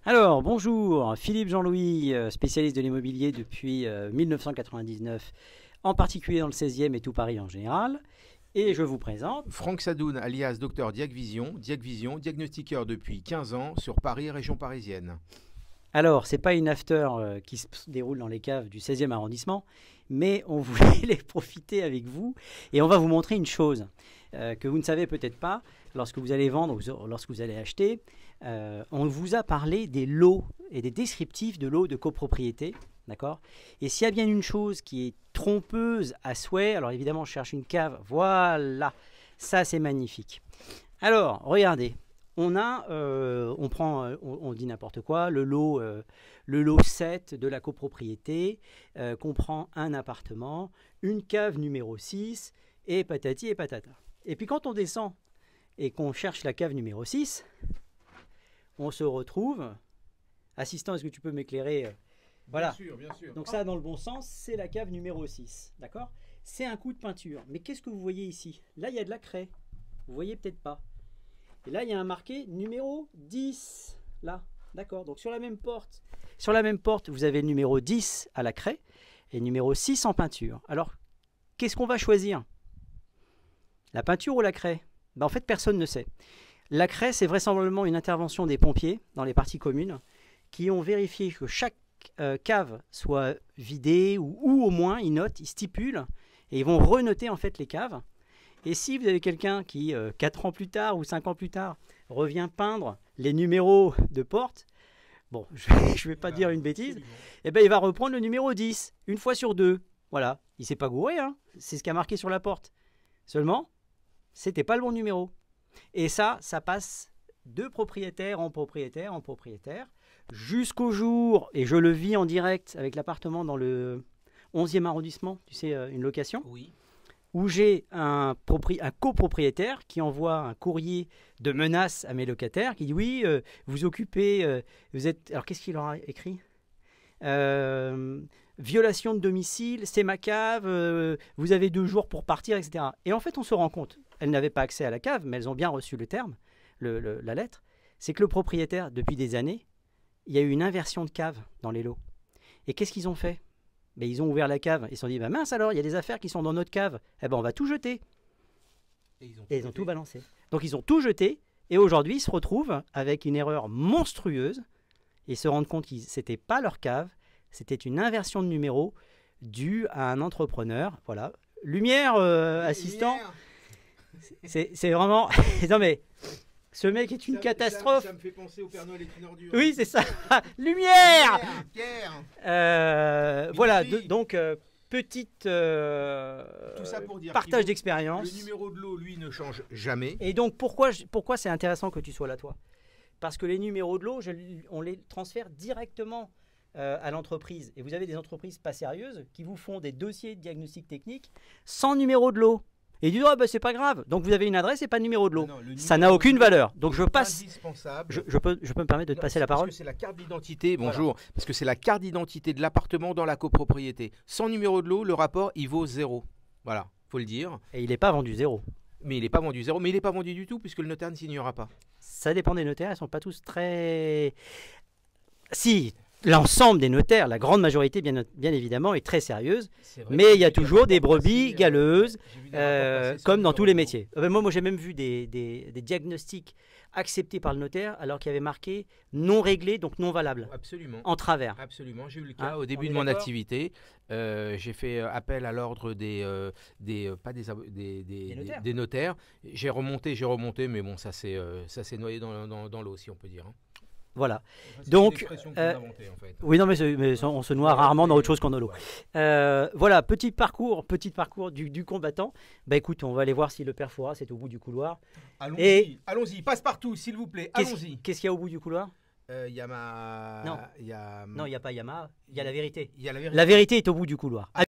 Alors, bonjour, Philippe Jean-Louis, spécialiste de l'immobilier depuis 1999, en particulier dans le 16e et tout Paris en général. Et je vous présente Franck Sadoun, alias Dr Diagvision, diagnostiqueur depuis 15 ans sur Paris, région parisienne. Alors, c'est pas une after qui se déroule dans les caves du 16e arrondissement, mais on voulait les profiter avec vous et on va vous montrer une chose que vous ne savez peut-être pas lorsque vous allez vendre ou lorsque vous allez acheter. On vous a parlé des lots et des descriptifs de lots de copropriété, d'accord? Et s'il y a bien une chose qui est trompeuse à souhait, alors évidemment, je cherche une cave, voilà, ça c'est magnifique. Alors, regardez. On dit n'importe quoi, le lot 7 de la copropriété comprend un appartement, une cave numéro 6 et patati et patata. Et puis quand on descend et qu'on cherche la cave numéro 6, on se retrouve... Assistant, est-ce que tu peux m'éclairer Voilà. Bien sûr, bien sûr. Donc ça, dans le bon sens, c'est la cave numéro 6, d'accord? C'est un coup de peinture. Mais qu'est-ce que vous voyez ici? Là, il y a de la craie. Vous voyez peut-être pas. Et là, il y a un marqué numéro 10. Là, d'accord. Donc sur la même porte, vous avez le numéro 10 à la craie et le numéro 6 en peinture. Alors, qu'est-ce qu'on va choisir? La peinture ou la craie? En fait, personne ne sait. La craie, c'est vraisemblablement une intervention des pompiers dans les parties communes qui ont vérifié que chaque cave soit vidée ou au moins ils notent, ils stipulent et ils vont renoter en fait les caves. Et si vous avez quelqu'un qui, 4 ans plus tard ou 5 ans plus tard, revient peindre les numéros de porte, bon, je ne vais pas dire une bêtise, eh ben, il va reprendre le numéro 10, une fois sur deux. Voilà, il ne s'est pas gouré, hein, c'est ce qui a marqué sur la porte. Seulement, c'était pas le bon numéro. Et ça passe de propriétaire en propriétaire en propriétaire, jusqu'au jour, et je le vis en direct avec l'appartement dans le 11e arrondissement, tu sais, une location. Oui. Où j'ai un copropriétaire qui envoie un courrier de menace à mes locataires, qui dit oui, vous occupez, vous êtes... Alors qu'est-ce qu'il leur a écrit? Violation de domicile, c'est ma cave, vous avez 2 jours pour partir, etc. Et en fait, on se rend compte, elles n'avaient pas accès à la cave, mais elles ont bien reçu le terme, la lettre, c'est que le propriétaire, depuis des années, il y a eu une inversion de cave dans les lots. Et qu'est-ce qu'ils ont fait? Ben, ils ont ouvert la cave, ils se sont dit, bah mince alors, il y a des affaires qui sont dans notre cave, eh ben on va tout jeter. Et ils ont tout balancé. Donc ils ont tout jeté, et aujourd'hui ils se retrouvent avec une erreur monstrueuse, et ils se rendent compte que ce n'était pas leur cave, c'était une inversion de numéro due à un entrepreneur. Voilà. Lumière, assistant. C'est vraiment... non mais... Ce mec est une catastrophe. Ça me fait penser au Père Noël est une ordure. Oui, c'est ça. Lumière, Pierre. voilà, donc petite Tout ça pour dire partage d'expérience. Le numéro de lot, lui, ne change jamais. Et donc, pourquoi c'est intéressant que tu sois là, toi? Parce que les numéros de lot, on les transfère directement à l'entreprise. Et vous avez des entreprises pas sérieuses qui vous font des dossiers de diagnostic technique sans numéro de lot. Et ils disent, oh, bah, c'est pas grave. Donc vous avez une adresse et pas de numéro de lot. Ça n'a aucune valeur. Donc je passe. Je peux me permettre de te passer la parole. Parce que c'est la carte d'identité. Bonjour. Voilà. Parce que c'est la carte d'identité de l'appartement dans la copropriété. Sans numéro de lot, le rapport, il vaut 0. Voilà, faut le dire. Et il n'est pas vendu 0. Mais il n'est pas vendu 0. Mais il n'est pas vendu du tout puisque le notaire ne signera pas. Ça dépend des notaires. Ils ne sont pas tous très... Si. L'ensemble des notaires, la grande majorité bien évidemment est très sérieuse, mais il y a toujours des brebis galeuses, comme dans tous les métiers. Moi j'ai même vu des diagnostics acceptés par le notaire alors qu'il y avait marqué non réglé, donc non valable. Absolument. En travers. Absolument, j'ai eu le cas au début de mon activité. J'ai fait appel à l'ordre des notaires. J'ai remonté, mais bon, ça s'est noyé dans l'eau, si on peut dire. Voilà. Enfin, donc, inventée, en fait. oui, non, mais on se noie rarement dans autre chose qu'en eau. Voilà, petit parcours du combattant. Bah écoute, on va aller voir si le père Fouras est au bout du couloir. Allons-y, passe partout, s'il vous plaît. Allons-y. Qu'est-ce qu'il y a au bout du couloir? Yamaha. Non, il n'y a pas Yamaha. Il y a la vérité. Il y a la vérité. La vérité est au bout du couloir.